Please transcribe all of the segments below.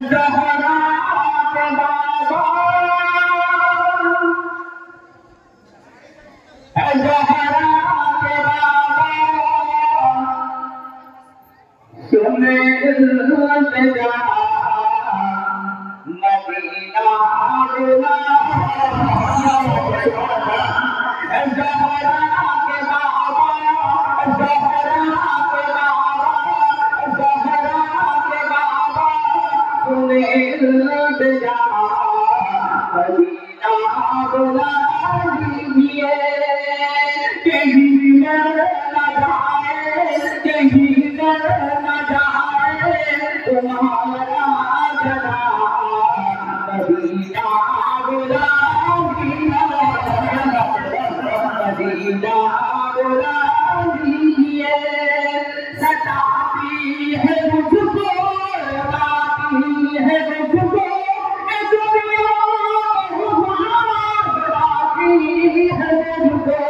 ज़हरा के बाबा, ज़हरा के बाबा, सुने जा मदीना बुला। ज़हरा के बाबा, ज़हरा के बाबा, ज़हरा के बाबा, सुने जा मदीना बुला दीजिए। कहीं न जाए, कहीं न जाए तुम्हारा जना मदीना बुला दीजिए, मदीना बुला दीजिए। सताती है मुझको, सताती है मुझको दुनिया, सताती है मुझको,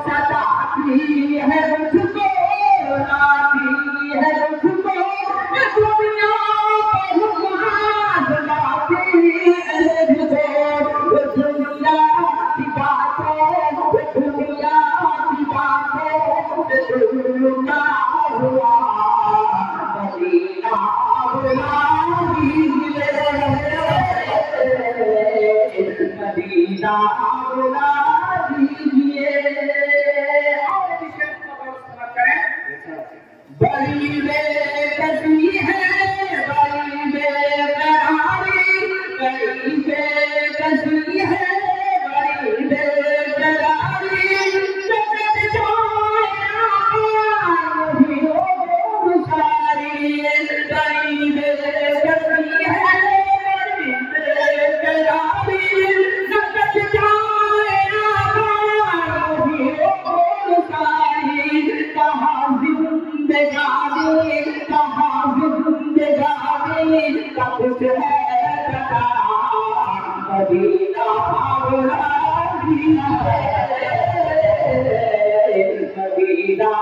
सताती है मुझको, सताती है मुझको दुनिया, सताती है मुझको दुनिया की बातों, दुनिया की बातों दुनिया हुआ मदीना बुला दीजिए, मदीना बुला दीजिए। बड़ी बेकसी है, बड़ी बेकरारी, बड़ी बेकसी है, बड़ी बेकरारी, जगत जाए वही हो सारी। बड़ी बेकसी है, बड़ी बेकरारी, जगत जाए वही हो सारी। कहाँ जिंदगानी, कहाँ जिंदगानी का कुछ है पता, मदीना बुला दीजिए, मदीना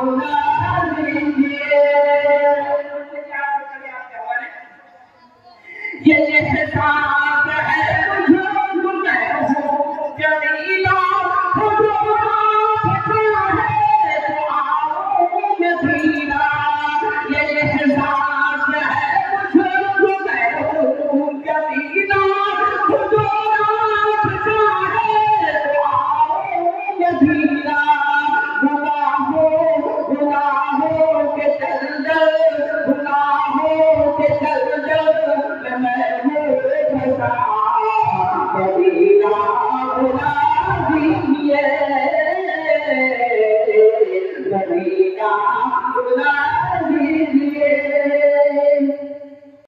बुला दीजिए। ये एहसास है मुझको मैं हूँ जमीला, खुदा पता है तो आओ मदीना। ये एहसास है मुझको मैं हूँ जमीला, खुदा पता है तो आओ मदीना। गुनाहों के दलदल, गुनाहों के दलदल मैं हूँ फंसा, मदीना बुला दीजिए, मदीना बुला